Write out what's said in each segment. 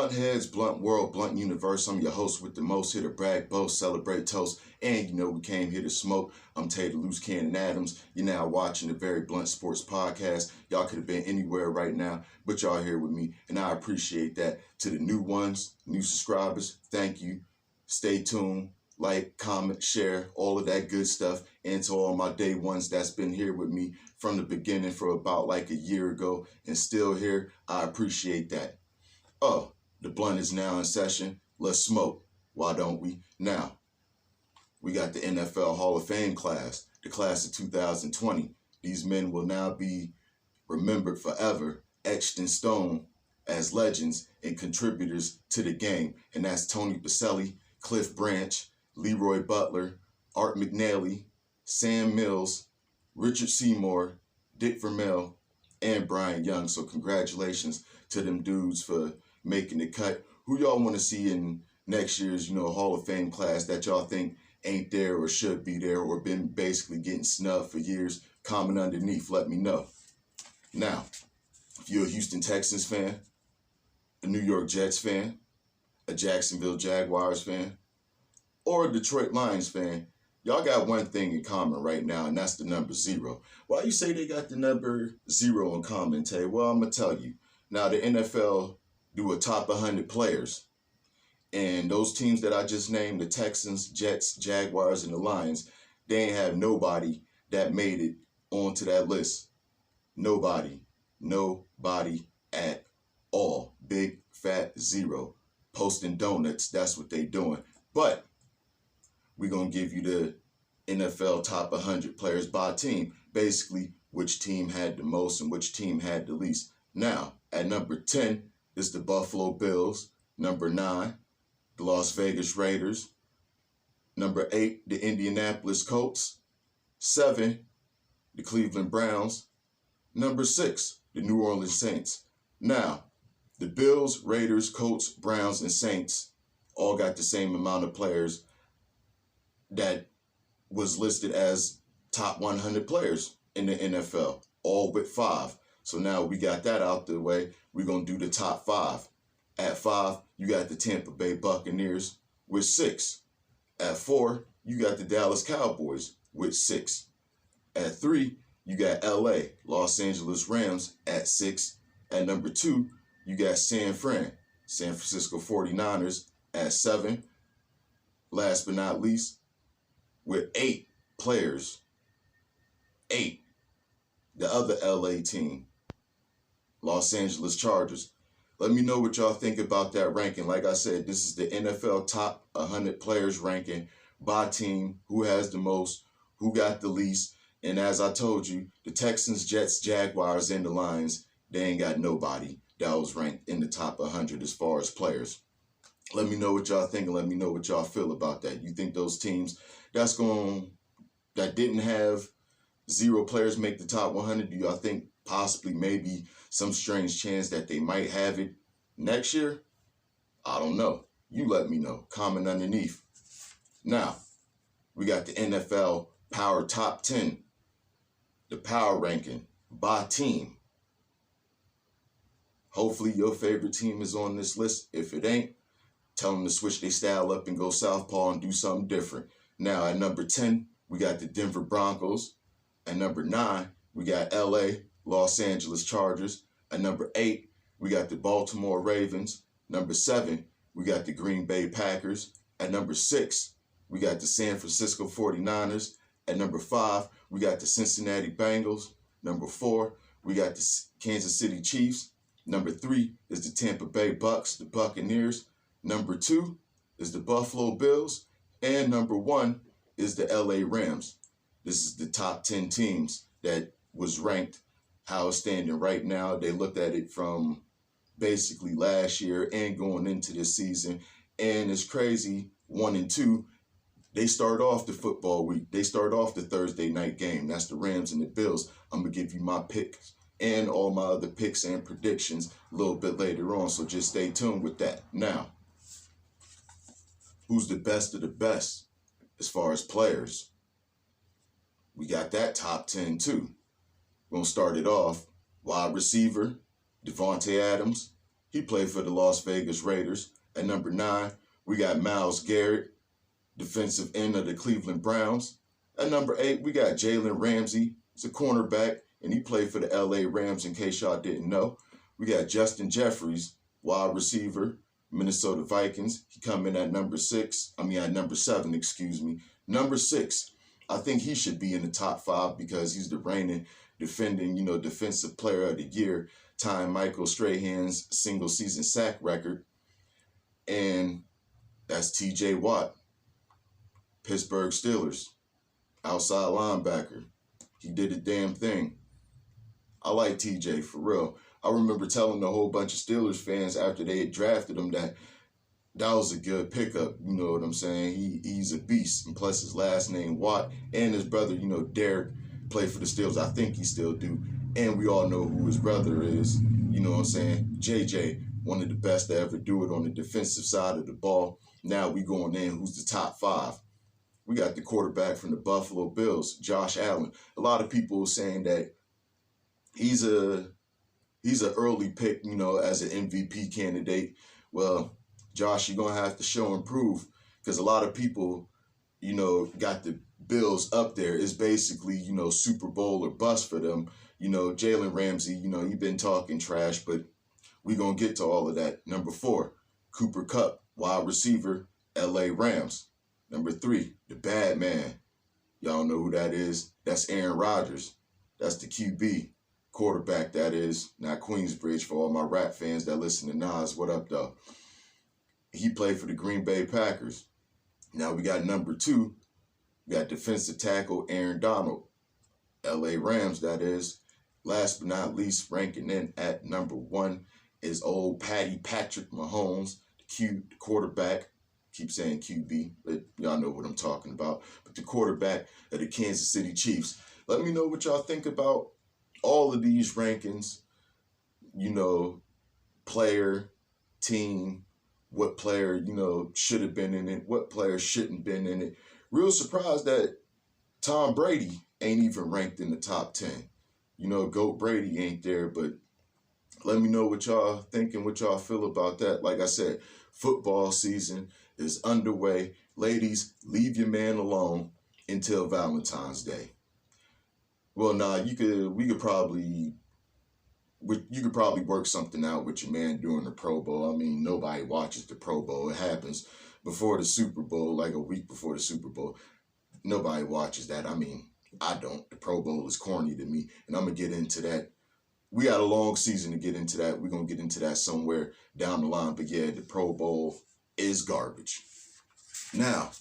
Blunt heads, blunt world, blunt universe. I'm your host with the most, here to brag, boast, celebrate, toast, and we came here to smoke. I'm Taye the Loose Cannon Adams. You're now watching the Very Blunt Sports Podcast. Y'all could have been anywhere right now, but y'all here with me, and I appreciate that. To the new ones, new subscribers, thank you. Stay tuned, like, comment, share, all of that good stuff. And to all my day ones that's been here with me from the beginning for about like a year ago and still here, I appreciate that. Oh, the blunt is now in session. Let's smoke. Why don't we? Now, we got the NFL Hall of Fame class, the class of 2020. These men will now be remembered forever, etched in stone as legends and contributors to the game. And that's Tony Baselli, Cliff Branch, Leroy Butler, Art McNally, Sam Mills, Richard Seymour, Dick Vermeil, and Brian Young. So congratulations to them dudes for making the cut. Who y'all want to see in next year's, Hall of Fame class that y'all think ain't there or should be there or been basically getting snubbed for years? Comment underneath. Let me know. Now, if you're a Houston Texans fan, a New York Jets fan, a Jacksonville Jaguars fan, or a Detroit Lions fan, y'all got one thing in common right now, and that's the number 0. Why you say they got the number 0 in common, Tay? Well, I'm going to tell you. Now, the NFL do a top 100 players. And those teams that I just named, the Texans, Jets, Jaguars, and the Lions, they ain't have nobody that made it onto that list. Nobody. Nobody at all. Big, fat 0. Posting donuts, that's what they doing. But we're going to give you the NFL top 100 players by team. Basically, which team had the most and which team had the least. Now, at number 10 is the Buffalo Bills. Number 9, the Las Vegas Raiders. Number 8, the Indianapolis Colts. 7, the Cleveland Browns. Number 6, the New Orleans Saints. Now, the Bills, Raiders, Colts, Browns, and Saints all got the same amount of players that was listed as top 100 players in the NFL, all but 5. So now we got that out the way. We're going to do the top 5. At 5, you got the Tampa Bay Buccaneers with 6. At 4, you got the Dallas Cowboys with 6. At 3, you got LA, Los Angeles Rams at 6. At number 2, you got San Francisco 49ers at 7. Last but not least, with 8 players, 8, the other LA team, Los Angeles Chargers. Let me know what y'all think about that ranking. Like I said, this is the NFL top 100 players ranking by team, who has the most, who got the least. And as I told you, the Texans, Jets, Jaguars, and the Lions, they ain't got nobody that was ranked in the top 100 as far as players. Let me know what y'all think and let me know what y'all feel about that. You think those teams that didn't have 0 players make the top 100, do y'all think possibly maybe some strange chance that they might have it next year? I don't know. You let me know. Comment underneath. Now, we got the NFL Power Top 10, the power ranking by team. Hopefully your favorite team is on this list. If it ain't, tell them to switch their style up and go southpaw and do something different. Now, at number 10, we got the Denver Broncos. At number 9, we got LA, Los Angeles Chargers. At number 8, we got the Baltimore Ravens. Number 7, we got the Green Bay Packers. At number 6, we got the San Francisco 49ers. At number 5, we got the Cincinnati Bengals. Number 4, we got the Kansas City Chiefs. Number 3 is the Tampa Bay Bucks, the Buccaneers. Number 2 is the Buffalo Bills. And number 1 is the LA Rams. This is the top 10 teams that was ranked how it's standing right now. They looked at it from basically last year and going into this season. And it's crazy, 1 and 2, they start off the football week. They start off the Thursday night game. That's the Rams and the Bills. I'm going to give you my picks and all my other picks and predictions a little bit later on. So just stay tuned with that. Now, who's the best of the best as far as players? We got that top 10 too. We're going to start it off. Wide receiver, Devontae Adams. He played for the Las Vegas Raiders. At number 9, we got Myles Garrett, defensive end of the Cleveland Browns. At number 8, we got Jalen Ramsey. He's a cornerback, and he played for the LA Rams, in case y'all didn't know. We got Justin Jeffries, wide receiver, Minnesota Vikings. He come in at number 7, excuse me. Number 6, I think he should be in the top 5 because he's the reigning defending, defensive player of the year, tying Michael Strahan's single-season sack record. And that's T.J. Watt, Pittsburgh Steelers, outside linebacker. He did a damn thing. I like TJ, for real. I remember telling a whole bunch of Steelers fans after they had drafted him that was a good pickup. You know what I'm saying? He's a beast. And plus his last name, Watt, and his brother, Derek, played for the Steelers. I think he still do. And we all know who his brother is. You know what I'm saying? JJ, one of the best to ever do it on the defensive side of the ball. Now we going in. Who's the top 5? We got the quarterback from the Buffalo Bills, Josh Allen. A lot of people are saying that he's an early pick, as an MVP candidate. Well, Josh, you're going to have to show and prove, because a lot of people, got the Bills up there. It's basically, Super Bowl or bust for them. Jalen Ramsey, he been talking trash, but we're going to get to all of that. Number 4, Cooper Kupp, wide receiver, LA Rams. Number 3, the bad man. Y'all know who that is. That's Aaron Rodgers. That's the QB. Quarterback, that is. Not Queensbridge, for all my rap fans that listen to Nas. What up, though? He played for the Green Bay Packers. Now we got number 2. We got defensive tackle Aaron Donald. LA Rams, that is. Last but not least, ranking in at number 1 is old Patty Patrick Mahomes, the quarterback. Keep saying QB, but y'all know what I'm talking about. But the quarterback of the Kansas City Chiefs. Let me know what y'all think about all of these rankings. Player, team, what player, should have been in it, what player shouldn't been in it. Real surprised that Tom Brady ain't even ranked in the top 10. GOAT Brady ain't there, but let me know what y'all think and what y'all feel about that. Like I said, football season is underway. Ladies, leave your man alone until Valentine's Day. Well, you could probably work something out with your man during the Pro Bowl. I mean, nobody watches the Pro Bowl. It happens before the Super Bowl, like a week before the Super Bowl. Nobody watches that. I mean, I don't. The Pro Bowl is corny to me, and I'm going to get into that. We got a long season to get into that. We're going to get into that somewhere down the line. But yeah, the Pro Bowl is garbage. Now,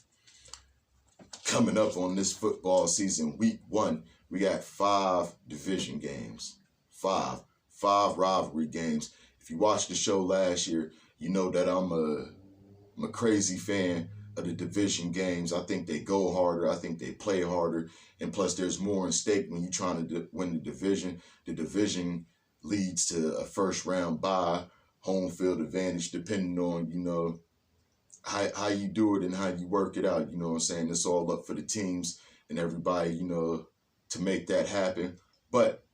coming up on this football season, week 1, we got 5 division games. 5 rivalry games. If you watched the show last year, you know that I'm a crazy fan of the division games. I think they go harder. I think they play harder. And plus, there's more in stake when you're trying to win the division. The division leads to a first-round bye, home field advantage, depending on, how you do it and how you work it out. You know what I'm saying? It's all up for the teams and everybody, to make that happen. But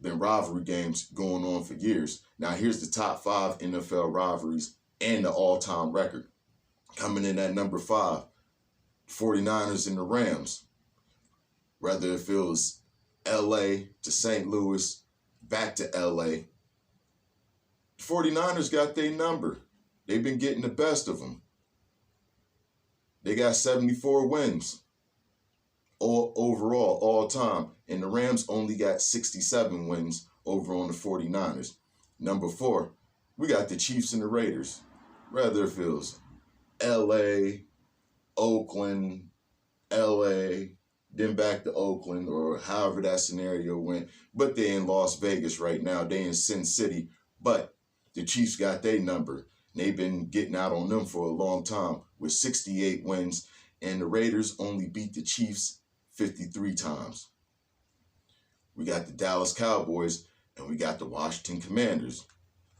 been rivalry games going on for years. Now, here's the top 5 NFL rivalries and the all-time record. Coming in at number 5, 49ers and the Rams. Whether it feels L.A. to St. Louis, back to L.A., the 49ers got their number. They've been getting the best of them. They got 74 wins overall, all time. And the Rams only got 67 wins over on the 49ers. Number 4, we got the Chiefs and the Raiders. Whether it feels L.A., Oakland, L.A., then back to Oakland, or however that scenario went. But they in Las Vegas right now. They in Sin City. But the Chiefs got their number. They've been getting out on them for a long time with 68 wins. And the Raiders only beat the Chiefs 53 times. We got the Dallas Cowboys and we got the Washington Commanders.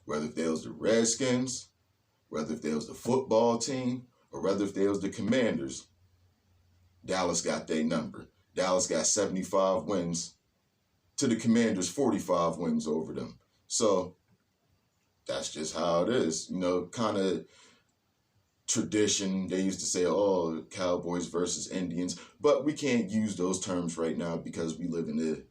Whether if they was the Redskins, whether if they was the football team, or whether if they was the Commanders, Dallas got their number. Dallas got 75 wins to the Commanders' 45 wins over them. So that's just how it is. Kind of tradition. They used to say, oh, Cowboys versus Indians, but we can't use those terms right now because we live in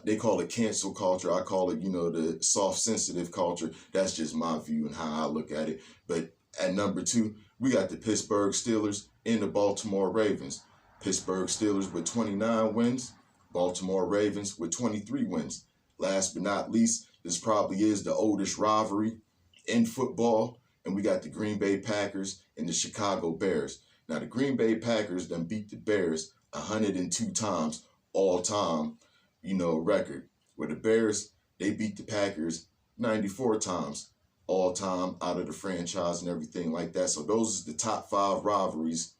they call it cancel culture. I call it, the soft sensitive culture. That's just my view and how I look at it. But at number 2, we got the Pittsburgh Steelers and the Baltimore Ravens. Pittsburgh Steelers with 29 wins, Baltimore Ravens with 23 wins. Last but not least, this probably is the oldest rivalry in football, and we got the Green Bay Packers and the Chicago Bears. Now, the Green Bay Packers done beat the Bears 102 times all time, record. Where the Bears, they beat the Packers 94 times all time out of the franchise and everything like that. So those are the top 5 rivalries.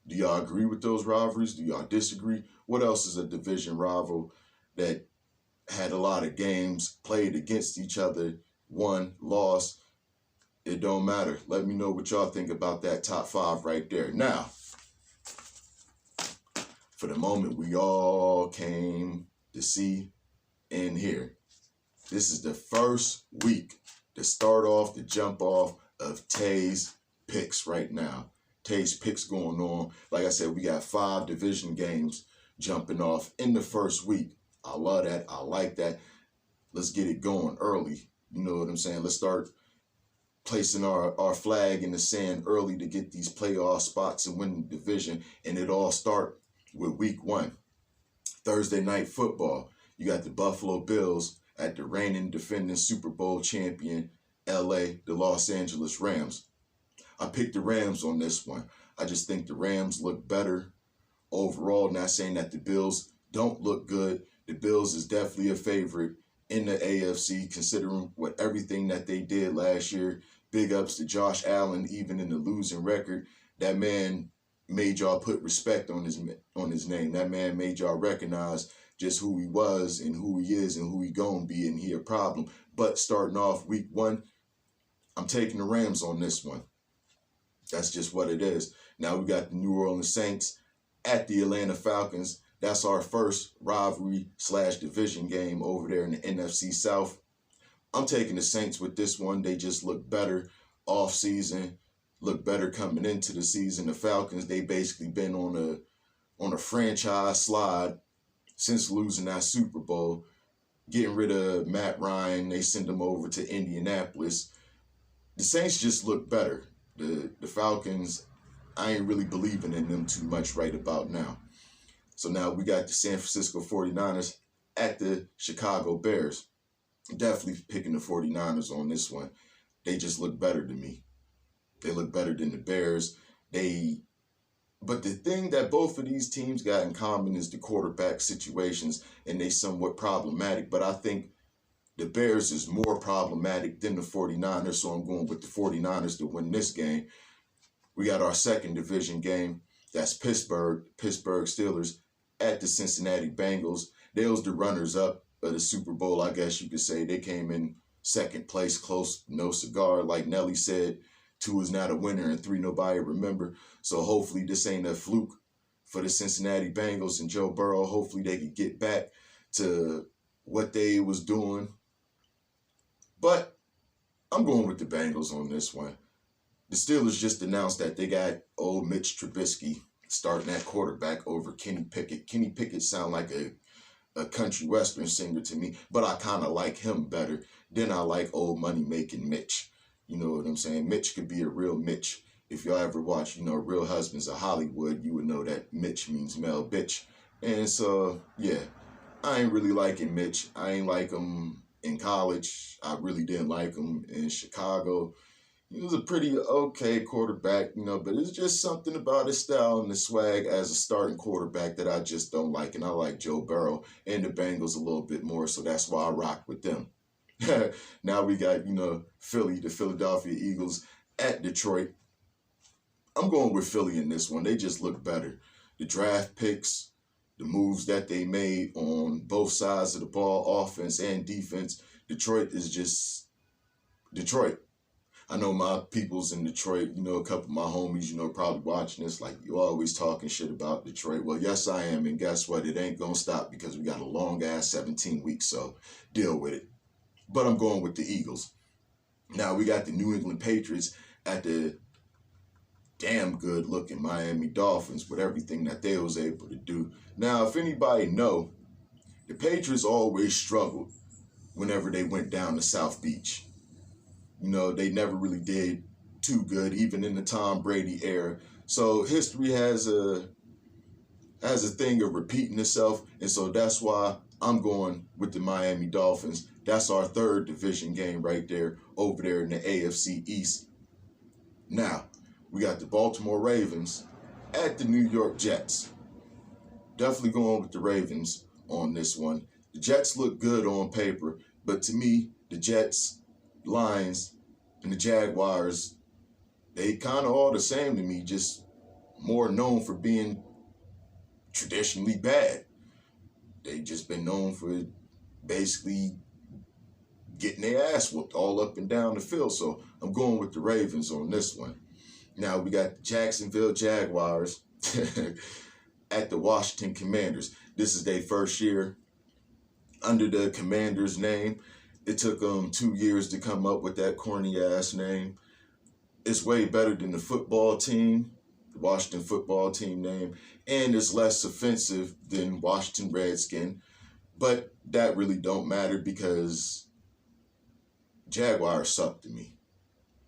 Do y'all agree with those rivalries? Do y'all disagree? What else is a division rival that had a lot of games, played against each other, won, lost? It don't matter. Let me know what y'all think about that top 5 right there. Now, for the moment we all came to see and hear, this is the first week to start off, to jump off of Tayes Picks right now. Tayes Picks going on. Like I said, we got 5 division games jumping off in the first week. I love that. I like that. Let's get it going early. You know what I'm saying? Let's start placing our flag in the sand early to get these playoff spots and win the division. And it all start with week 1. Thursday night football. You got the Buffalo Bills at the reigning defending Super Bowl champion, LA, the Los Angeles Rams. I picked the Rams on this one. I just think the Rams look better overall. Not saying that the Bills don't look good. The Bills is definitely a favorite in the AFC, considering everything that they did last year. Big ups to Josh Allen, even in the losing record. That man made y'all put respect on his name. That man made y'all recognize just who he was and who he is and who he gonna be, and he a problem. But starting off week 1, I'm taking the Rams on this one. That's just what it is. Now we got the New Orleans Saints at the Atlanta Falcons. That's our first rivalry/division game over there in the NFC South. I'm taking the Saints with this one. They just look better off season, look better coming into the season. The Falcons, they basically been on a franchise slide since losing that Super Bowl. Getting rid of Matt Ryan, they send him over to Indianapolis. The Saints just look better. The Falcons, I ain't really believing in them too much right about now. So now we got the San Francisco 49ers at the Chicago Bears. Definitely picking the 49ers on this one. They just look better to me. They look better than the Bears. But the thing that both of these teams got in common is the quarterback situations, and they somewhat problematic. But I think the Bears is more problematic than the 49ers, so I'm going with the 49ers to win this game. We got our second division game. That's Pittsburgh Steelers at the Cincinnati Bengals. They was the runners-up of the Super Bowl, I guess you could say. They came in second place, close, no cigar. Like Nelly said, 2 is not a winner and 3 nobody remember. So hopefully this ain't a fluke for the Cincinnati Bengals and Joe Burrow. Hopefully they could get back to what they was doing. But I'm going with the Bengals on this one. The Steelers just announced that they got old Mitch Trubisky starting at quarterback over Kenny Pickett. Kenny Pickett sound like a country western singer to me, but I kind of like him better than I like old money-making Mitch. You know what I'm saying? Mitch could be a real Mitch. If y'all ever watch, Real Husbands of Hollywood, you would know that Mitch means male bitch. And so, yeah, I ain't really liking Mitch. I ain't like him in college. I really didn't like him in Chicago. He was a pretty okay quarterback, but it's just something about his style and the swag as a starting quarterback that I just don't like. And I like Joe Burrow and the Bengals a little bit more, so that's why I rock with them. Now we got, Philly, the Philadelphia Eagles at Detroit. I'm going with Philly in this one. They just look better. The draft picks, the moves that they made on both sides of the ball, offense and defense. Detroit is just Detroit. I know my people's in Detroit, a couple of my homies, probably watching this, like, you always talking shit about Detroit. Well, yes, I am, and guess what? It ain't going to stop because we got a long-ass 17 weeks, so deal with it. but I'm going with the Eagles. Now we got the New England Patriots at the damn good looking Miami Dolphins with everything that they was able to do. Now, if anybody know, the Patriots always struggled whenever they went down to South Beach. You know, they never really did too good, even in the Tom Brady era. So history has a thing of repeating itself, and so that's why I'm going with the Miami Dolphins. That's our third division game right there, over there in the AFC East. Now, we got the Baltimore Ravens at the New York Jets. Definitely going with the Ravens on this one. The Jets look good on paper, but to me, the Jets, Lions, and the Jaguars, they kind of all the same to me, just more known for being traditionally bad. They just been known for basically getting their ass whooped all up and down the field. So I'm going with the Ravens on this one. Now we got the Jacksonville Jaguars at the Washington Commanders. This is their first year under the Commanders name. It took them 2 years to come up with that corny ass name. It's way better than the football team, the Washington football team name, and it's less offensive than Washington Redskin. But that really don't matter because Jaguars suck to me.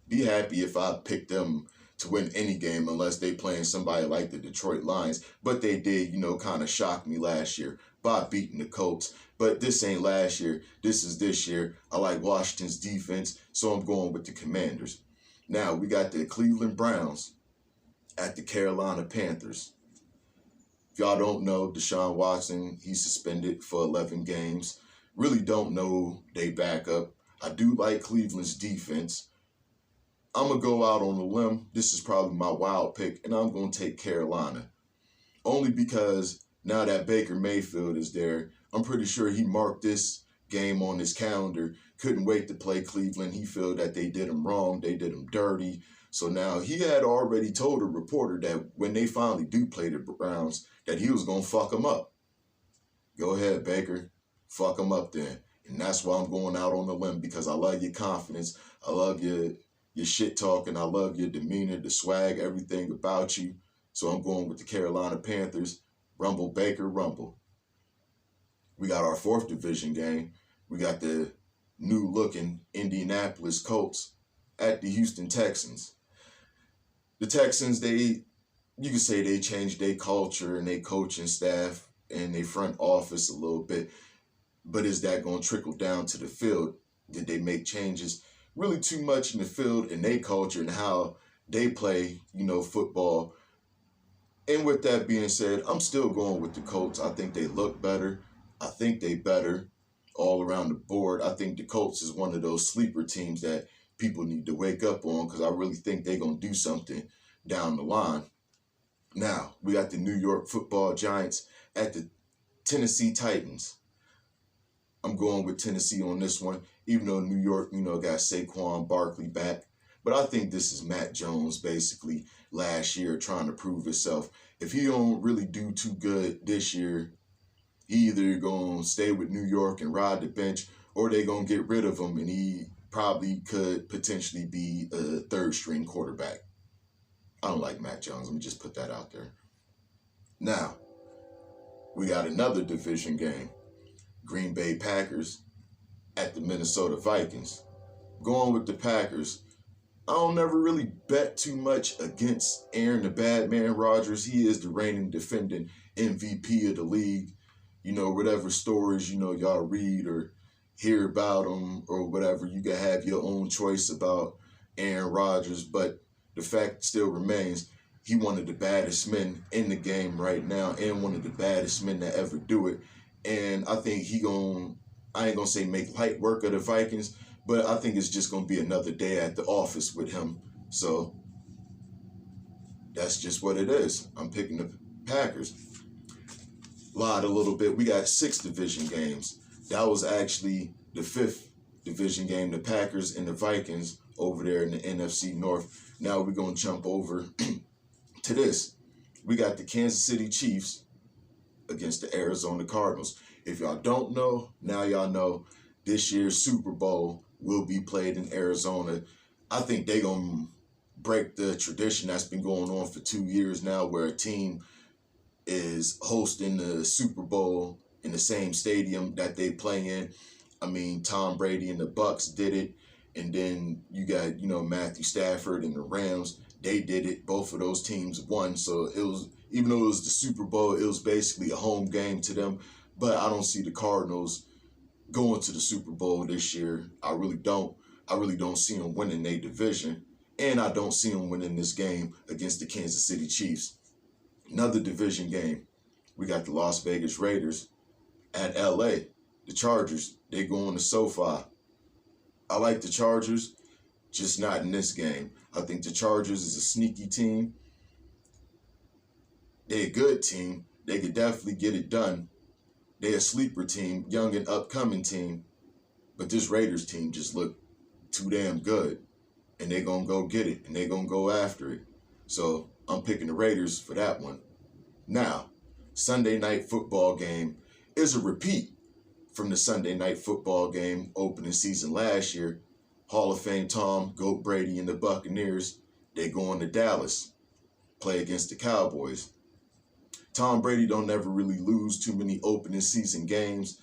Be happy if I picked them to win any game unless they playing somebody like the Detroit Lions. But they did, kind of shock me last year by beating the Colts. But this ain't last year. This is this year. I like Washington's defense, so I'm going with the Commanders. Now, we got the Cleveland Browns at the Carolina Panthers. If y'all don't know, Deshaun Watson, he's suspended for 11 games. Really don't know they backup. I do like Cleveland's defense. I'm going to go out on a limb. This is probably my wild pick, and I'm going to take Carolina. Only because now that Baker Mayfield is there, I'm pretty sure he marked this game on his calendar. Couldn't wait to play Cleveland. He felt that they did him wrong. They did him dirty. So now he had already told a reporter that when they finally do play the Browns, that he was going to fuck them up. Go ahead, Baker. Fuck them up then. And that's why I'm going out on the limb, because I love your confidence. I love your shit talking. I love your demeanor, the swag, everything about you. So I'm going with the Carolina Panthers. Rumble, Baker, rumble. We got our fourth division game. We got the new-looking Indianapolis Colts at the Houston Texans. The Texans, you can say they changed their culture and their coaching staff and their front office a little bit. But is that going to trickle down to the field? Did they make changes? Really too much in the field and their culture and how they play, football. And with that being said, I'm still going with the Colts. I think they look better. I think they better all around the board. I think the Colts is one of those sleeper teams that people need to wake up on, because I really think they're going to do something down the line. Now, we got the New York Football Giants at the Tennessee Titans. I'm going with Tennessee on this one, even though New York, got Saquon Barkley back. But I think this is Matt Jones basically last year trying to prove himself. If he don't really do too good this year, he either going to stay with New York and ride the bench, or they going to get rid of him, and he probably could potentially be a third-string quarterback. I don't like Matt Jones. Let me just put that out there. Now, we got another division game. Green Bay Packers at the Minnesota Vikings. Going with the Packers, I don't never really bet too much against Aaron the Bad Man Rodgers. He is the reigning defending MVP of the league. Whatever stories, y'all read or hear about him or whatever, you can have your own choice about Aaron Rodgers. But the fact still remains, he one of the baddest men in the game right now and one of the baddest men to ever do it. And I think I ain't going to say make light work of the Vikings, but I think it's just going to be another day at the office with him. So that's just what it is. I'm picking the Packers. Lied a little bit. We got 6 division games. That was actually the 5th division game, the Packers and the Vikings over there in the NFC North. Now we're going to jump over to this. We got the Kansas City Chiefs against the Arizona Cardinals. If y'all don't know, now y'all know. this year's Super Bowl will be played in Arizona. I think they're going to break the tradition that's been going on for 2 years now, where a team is hosting the Super Bowl in the same stadium that they play in. I mean, Tom Brady and the Bucks did it, and then you got, Matthew Stafford and the Rams. They did it. Both of those teams won. So it was, even though it was the Super Bowl, it was basically a home game to them. But I don't see the Cardinals going to the Super Bowl this year. I really don't. I really don't see them winning their division. And I don't see them winning this game against the Kansas City Chiefs. Another division game. We got the Las Vegas Raiders at LA. The Chargers, they go on to SoFi. I like the Chargers, just not in this game. I think the Chargers is a sneaky team. They're a good team. They could definitely get it done. They're a sleeper team, young and upcoming team. But this Raiders team just look too damn good. And they're going to go get it. And they're going to go after it. So I'm picking the Raiders for that one. Now, Sunday night football game is a repeat from the Sunday night football game opening season last year. Hall of Fame Tom, Goat Brady, and the Buccaneers, they going to Dallas, play against the Cowboys. Tom Brady don't never really lose too many opening season games.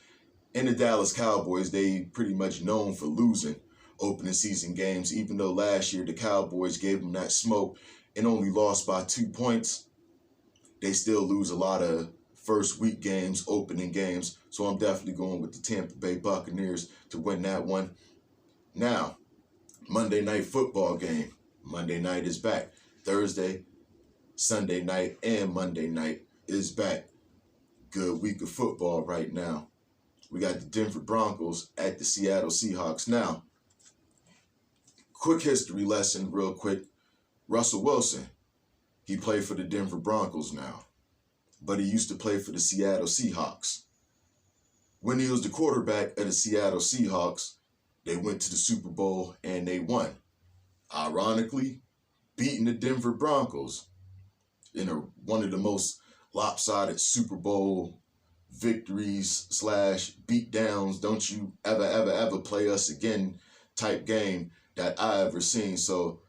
And the Dallas Cowboys, they pretty much known for losing opening season games, even though last year the Cowboys gave them that smoke and only lost by 2 points. They still lose a lot of first week games, opening games. So I'm definitely going with the Tampa Bay Buccaneers to win that one. Now, Monday night football game. Monday night is back. Thursday, Sunday night, and Monday night is back. Good week of football right now. We got the Denver Broncos at the Seattle Seahawks. Now, quick history lesson real quick. Russell Wilson, he played for the Denver Broncos now, but he used to play for the Seattle Seahawks. When he was the quarterback of the Seattle Seahawks, they went to the Super Bowl and they won. Ironically, beating the Denver Broncos in one of the most lopsided Super Bowl victories / beatdowns, don't you ever play us again type game that I ever seen. So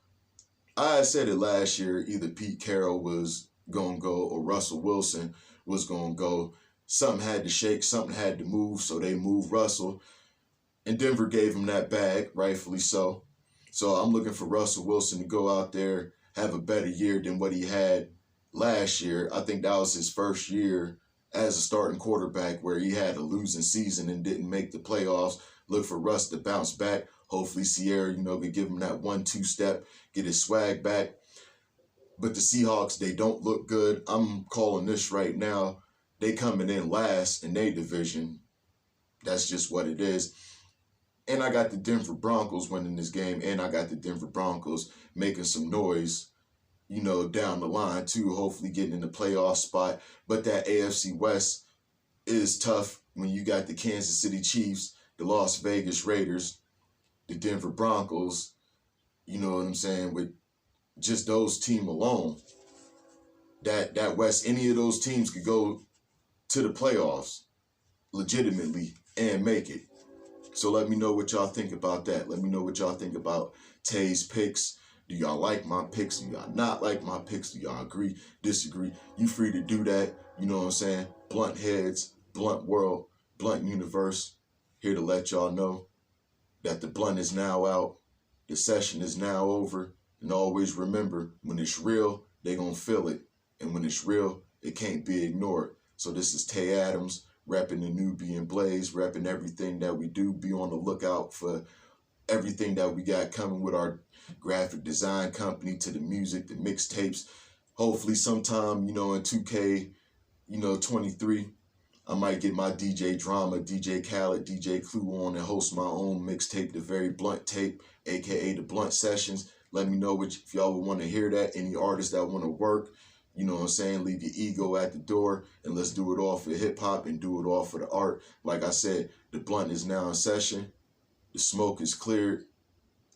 I said it last year, either Pete Carroll was going to go or Russell Wilson was going to go. Something had to shake, something had to move, so they moved Russell. And Denver gave him that bag, rightfully so. So I'm looking for Russell Wilson to go out there, have a better year than what he had last year. I think that was his first year as a starting quarterback where he had a losing season and didn't make the playoffs. Look for Russ to bounce back. Hopefully Sierra, could give him that 1-2 step, get his swag back. But the Seahawks, they don't look good. I'm calling this right now. They coming in last in their division. That's just what it is. And I got the Denver Broncos winning this game, and I got the Denver Broncos making some noise, down the line too, hopefully getting in the playoff spot. But that AFC West is tough when you got the Kansas City Chiefs, the Las Vegas Raiders, the Denver Broncos, you know what I'm saying, with just those teams alone. That West, any of those teams could go to the playoffs legitimately and make it. So let me know what y'all think about that. Let me know what y'all think about Tayes Picks. Do y'all like my picks? Do y'all not like my picks? Do y'all agree, disagree? You free to do that. You know what I'm saying? Blunt heads, blunt world, blunt universe. Here to let y'all know that the blunt is now out. The session is now over. And always remember, when it's real, they gonna feel it. And when it's real, it can't be ignored. So this is Taye Adams, repping the Nubian Blaze, repping everything that we do. Be on the lookout for everything that we got coming with our graphic design company, to the music, the mixtapes. Hopefully sometime, in 2K, 23, I might get my DJ Drama, DJ Khaled, DJ Clue on and host my own mixtape, The Very Blunt Tape, aka The Blunt Sessions. Let me know if y'all would want to hear that. Any artists that want to work, you know what I'm saying? Leave your ego at the door and let's do it all for hip hop and do it all for the art. Like I said, the blunt is now in session. The smoke is cleared.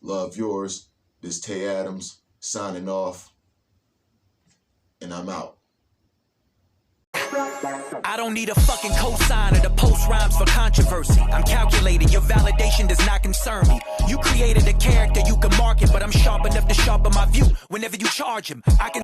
Love yours. This Taye Adams signing off. And I'm out. I don't need a fucking cosigner to post rhymes for controversy. I'm calculated, your validation does not concern me. You created a character you can market, but I'm sharp enough to sharpen my view. Whenever you charge him, I can